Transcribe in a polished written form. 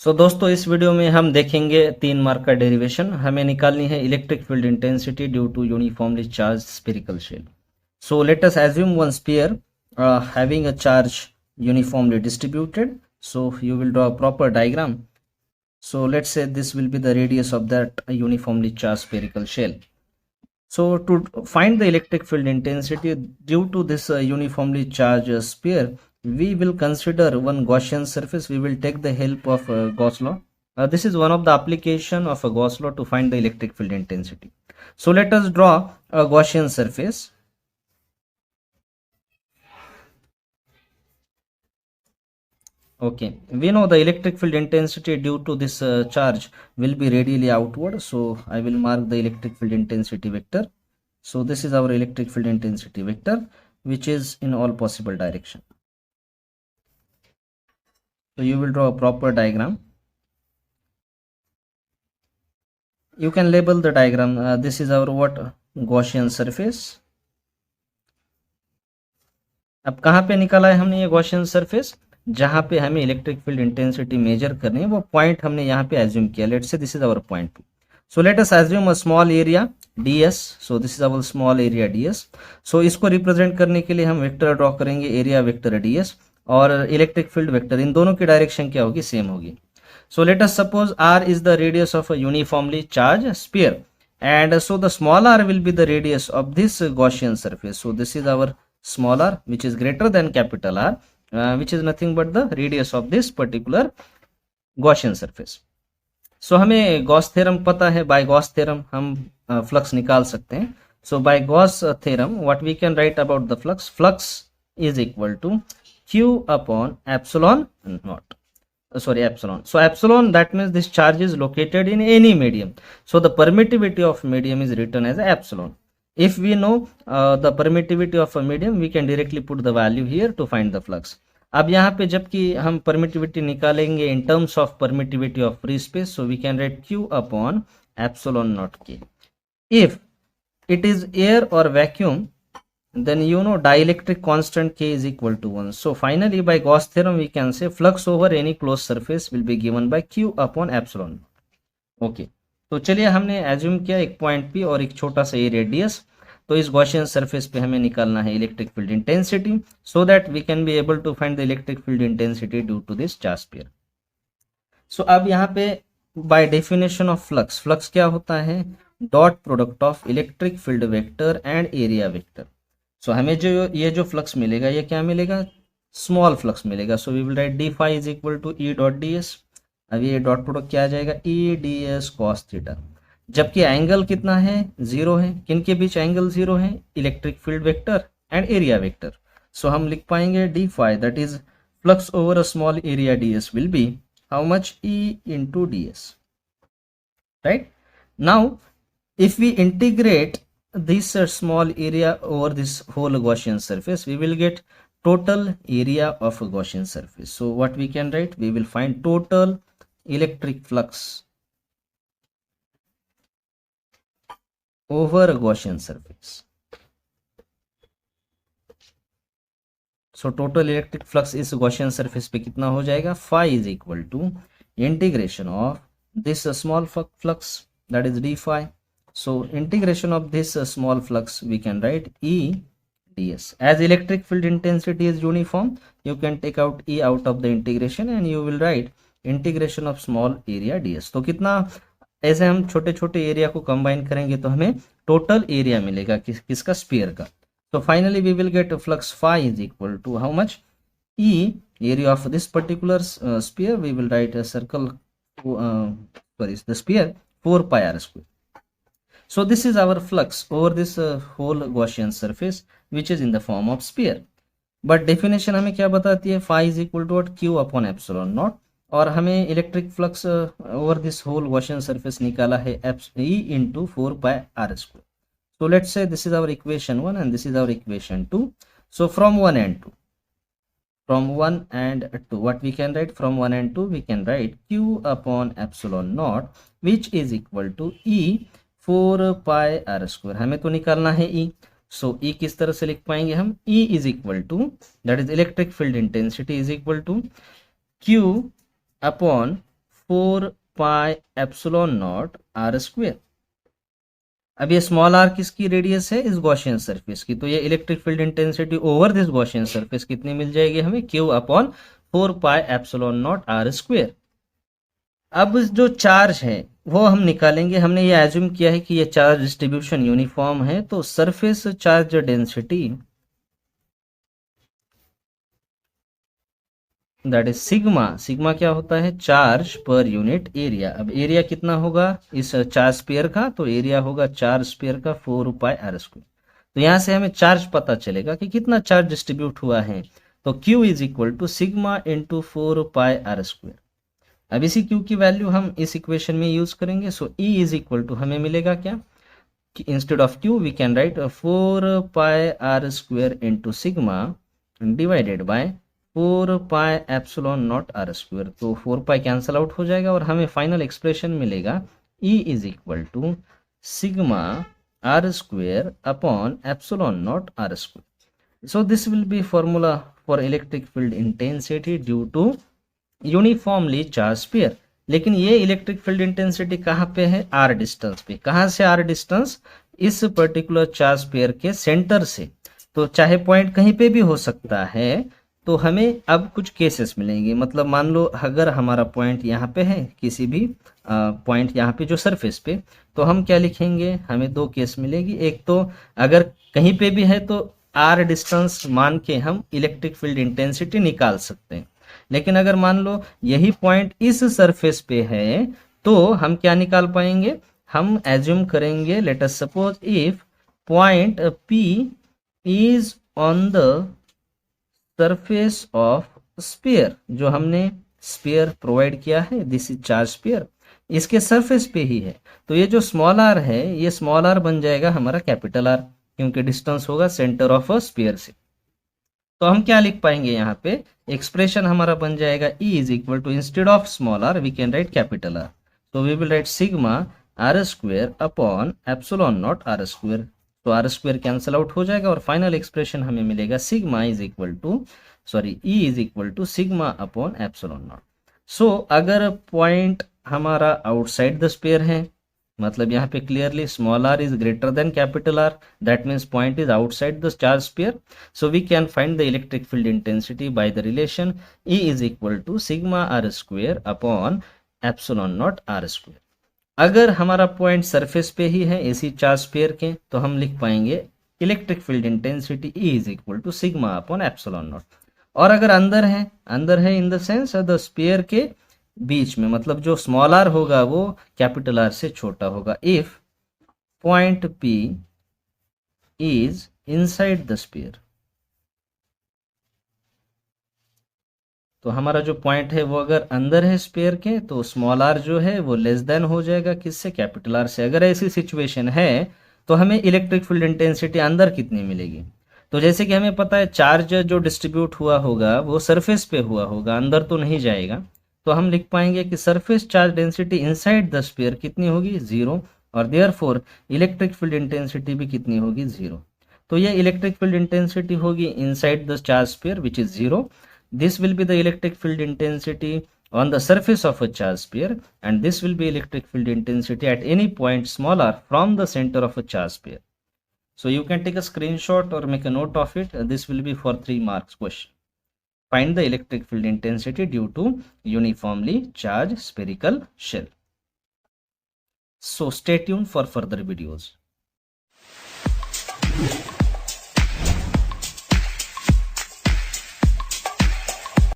दोस्तों इस वीडियो में हम देखेंगे 3 मार्क का डेरिवेशन। हमें निकालनी है electric field intensity due to uniformly charge spherical shell. So let us assume one sphere having a charge uniformly distributed. So you will draw a proper diagram. So let's say this will be the radius of that uniformly charged spherical shell. So to find the electric field intensity due to this uniformly charged sphere, we will consider one Gaussian surface. We will take the help of Gauss law. This is one of the application of a Gauss law to find the electric field intensity. So let us draw a Gaussian surface. Okay, we know the electric field intensity due to this charge will be radially outward. So I will mark the electric field intensity vector. So this is our electric field intensity vector, which is in all possible direction. So you will draw a proper diagram. You can label the diagram. This is our what Gaussian surface. अब कहाँ पे निकाला है हमने ये Gaussian surface? जहाँ पे हमें इलेक्ट्रिक फील्ड इंटेंसिटी मेजर करनी है वो पॉइंट हमने यहाँ पे एज्यूम किया. Let say this is our point 2. So let us assume a small area ds. So this is our small area ds. So इसको रिप्रेजेंट करने के लिए हम वेक्टर ड्रॉ करेंगे, एरिया वेक्टर ds और इलेक्ट्रिक फील्ड वेक्टर. इन दोनों की डायरेक्शन क्या होगी? सेम होगी. So let us suppose r is the radius of a uniformly charged sphere, and so the small r will be the radius of this Gaussian surface. So this is our small r, which is greater than capital R, which is nothing but the radius of this particular Gaussian surface. So हमें Gauss theorem पता है. by Gauss theorem हम flux निकाल सकते हैं. So by Gauss theorem what we can write about the flux is equal to q upon epsilon naught. Epsilon. So epsilon, that means this charge is located in any medium. So the permittivity of medium is written as epsilon. If we know the permittivity of a medium, we can directly put the value here to find the flux. अब यहाँ पे जबकि हम permittivity निकालेंगे in terms of permittivity of free space, so we can write q upon epsilon naught k. If it is air or vacuum, then you know dielectric constant k is equal to 1. So finally by Gauss theorem we can say flux over any closed surface will be given by q upon epsilon. Okay, तो चलिए हमने assume किया एक point p और एक छोटा सा area ds. तो इस गॉसियन सरफेस पे हमें निकालना है electric field intensity, so that we can be able to find the electric field intensity due to this charge pair. So अब यहाँ पे बाय डेफिनेशन ऑफ फ्लक्स क्या होता है? Dot product of electric field vector and area vector. So हमें जो ये जो फ्लक्स मिलेगा ये क्या मिलेगा? स्मॉल फ्लक्स मिलेगा. So we will write d phi is equal to E dot d s. अब ये डॉट प्रोडक्ट क्या आ जाएगा? E d s cos theta. जबकि एंगल कितना है? 0 है. किन के बीच एंगल 0 है? Electric field vector and area vector. So हम लिख पाएंगे D phi that is flux over a small area D S will be how much? E into D S. Right now if we integrate this small area over this whole Gaussian surface, we will get total area of a Gaussian surface. So what we can write? We will find total electric flux over a Gaussian surface. So total electric flux इस Gaussian surface पे कितना हो जाएगा? phi is equal to integration of this small flux, that is d phi. So integration of this small flux we can write E ds. As electric field intensity is uniform, you can take out E out of the integration and you will write integration of small area ds. तो कितना ऐसे हम छोटे छोटे area को combine करेंगे तो हमें टोटल एरिया मिलेगा किसका? स्फीयर का. So finally we will get flux phi is equal to how much? E area of this particular sphere. We will write a circle, the sphere 4 pi r square. So this is our flux over this whole Gaussian surface which is in the form of sphere. But definition हमें क्या बताती है? phi is equal to what? q upon epsilon naught. और हमें electric flux over this whole Gaussian surface निकाला है E into 4 pi r square. So let's say this is our equation 1 and this is our equation 2. So from 1 and 2, what we can write? From 1 and 2 we can write q upon epsilon naught which is equal to E 4 pi r square. हमें तो निकालना है E. सो E किस तरह से लिख पाएंगे हम? E is equal to that is electric field intensity is equal to Q upon 4 pi epsilon not are square. अब ये स्मॉल आर किसकी रेडियस है, इस गॉसियन सरफेस की, तो ये electric field intensity over this Gaussian surface कितनी मिल जाएगी हमें, Q upon 4 pi epsilon not are square. अब जो चार्ज है वो हम निकालेंगे। हमने ये एज्यूम किया है कि ये चार्ज डिस्ट्रीब्यूशन यूनिफॉर्म है, तो surface charge density that is sigma. Sigma क्या होता है, चार्ज पर यूनिट एरिया। अब एरिया कितना होगा इस चार्ज स्पेयर का, तो एरिया होगा चार्ज स्पेयर का 4 पाई आर स्क्वायर। तो यहाँ से हमें चार्ज पता चलेगा कि कितना चार्ज डिस्ट्रीब्यूट हुआ है, तो Q is equal to sigma into 4 pi r square. अब इसी Q की वैल्यू हम इस इक्वेशन में यूज करेंगे। So E is equal to हमें मिलेगा क्या, कि instead of Q we can write 4 pi r square into sigma divided by 4 pi epsilon not are square. तो 4 पाई कैंसल आउट हो जाएगा और हमें फाइनल एक्सप्रेशन मिलेगा E is equal to sigma are square upon epsilon not are square. So this will be formula for electric field intensity due to uniformly charge sphere. लेकिन ये electric field intensity कहाँ पे है, are distance पे। कहाँ से are distance, इस particular charge sphere के सेंटर से। तो चाहे पॉइंट कहीं पे भी हो सकता है। तो हमें अब कुछ केसेस मिलेंगे, मतलब मान लो अगर हमारा पॉइंट यहाँ पे है, किसी भी पॉइंट यहाँ पे जो सरफेस पे, तो हम क्या लिखेंगे, हमें दो केस मिलेगी। एक तो अगर कहीं पे भी है तो आर डिस्टेंस मान के हम इलेक्ट्रिक फील्ड इंटेंसिटी निकाल सकते हैं। लेकिन अगर मान लो यही पॉइंट इस सरफेस पे है, तो हम क्या निकाल पाएंगे, हम एज्यूम करेंगे, let us suppose if point P is on the surface of sphere, जो हमने स्फीयर प्रोवाइड किया है, दिस इज चार्ज स्फीयर, इसके सरफेस पे ही है। तो ये जो स्मॉल आर है, ये स्मॉल आर बन जाएगा हमारा कैपिटल आर, क्योंकि डिस्टेंस होगा सेंटर ऑफ अ स्फीयर से। तो हम क्या लिख पाएंगे यहाँ पे, एक्सप्रेशन हमारा बन जाएगा E is equal to instead of small R we can write capital R. तो we will write sigma are square upon epsilon not are square. तो आर स्क्वायर कैंसिल आउट हो जाएगा और फाइनल एक्सप्रेशन हमें मिलेगा sigma is equal to E is equal to sigma upon epsilon not. So अगर point हमारा outside the sphere है, मतलब यहाँ पे clearly small r is greater than capital R, that means point is outside the charge sphere. So we can find the electric field intensity by the relation E is equal to sigma are square upon epsilon not are square. अगर हमारा point surface पे ही है इसी charge sphere के, तो हम लिख पाएंगे electric field intensity E is equal to sigma upon epsilon naught. और अगर अंदर है in the sense the sphere के बीच में, मतलब जो स्मॉल आर होगा वो कैपिटल आर से छोटा होगा। If point P is inside the sphere, तो हमारा जो पॉइंट है वो अगर अंदर है स्फीयर के, तो स्मॉल आर जो है वो लेस देन हो जाएगा किससे, कैपिटल आर से। अगर ऐसी सिचुएशन है तो हमें इलेक्ट्रिक फील्ड इंटेंसिटी अंदर कितनी मिलेगी, तो जैसे कि हमें पता है चार्ज जो डिस्ट्रीब्यूट हुआ होगा वो सरफेस पे हुआ होगा, अंदर तो नहीं जाएगा। तो हम लिख पाएंगे कि surface charge density inside the sphere कितनी होगी, 0, और देयरफॉर इलेक्ट्रिक फील्ड इंटेंसिटी भी कितनी होगी, 0। तो ये इलेक्ट्रिक फील्ड इंटेंसिटी होगी inside the charge sphere which is 0। This will be the electric field intensity on the surface of a charge sphere, and this will be electric field intensity at any point small r from the center of a charge sphere. So you can take a screenshot or make a note of it. This will be for 3 marks question. Find the electric field intensity due to uniformly charged spherical shell. So stay tuned for further videos.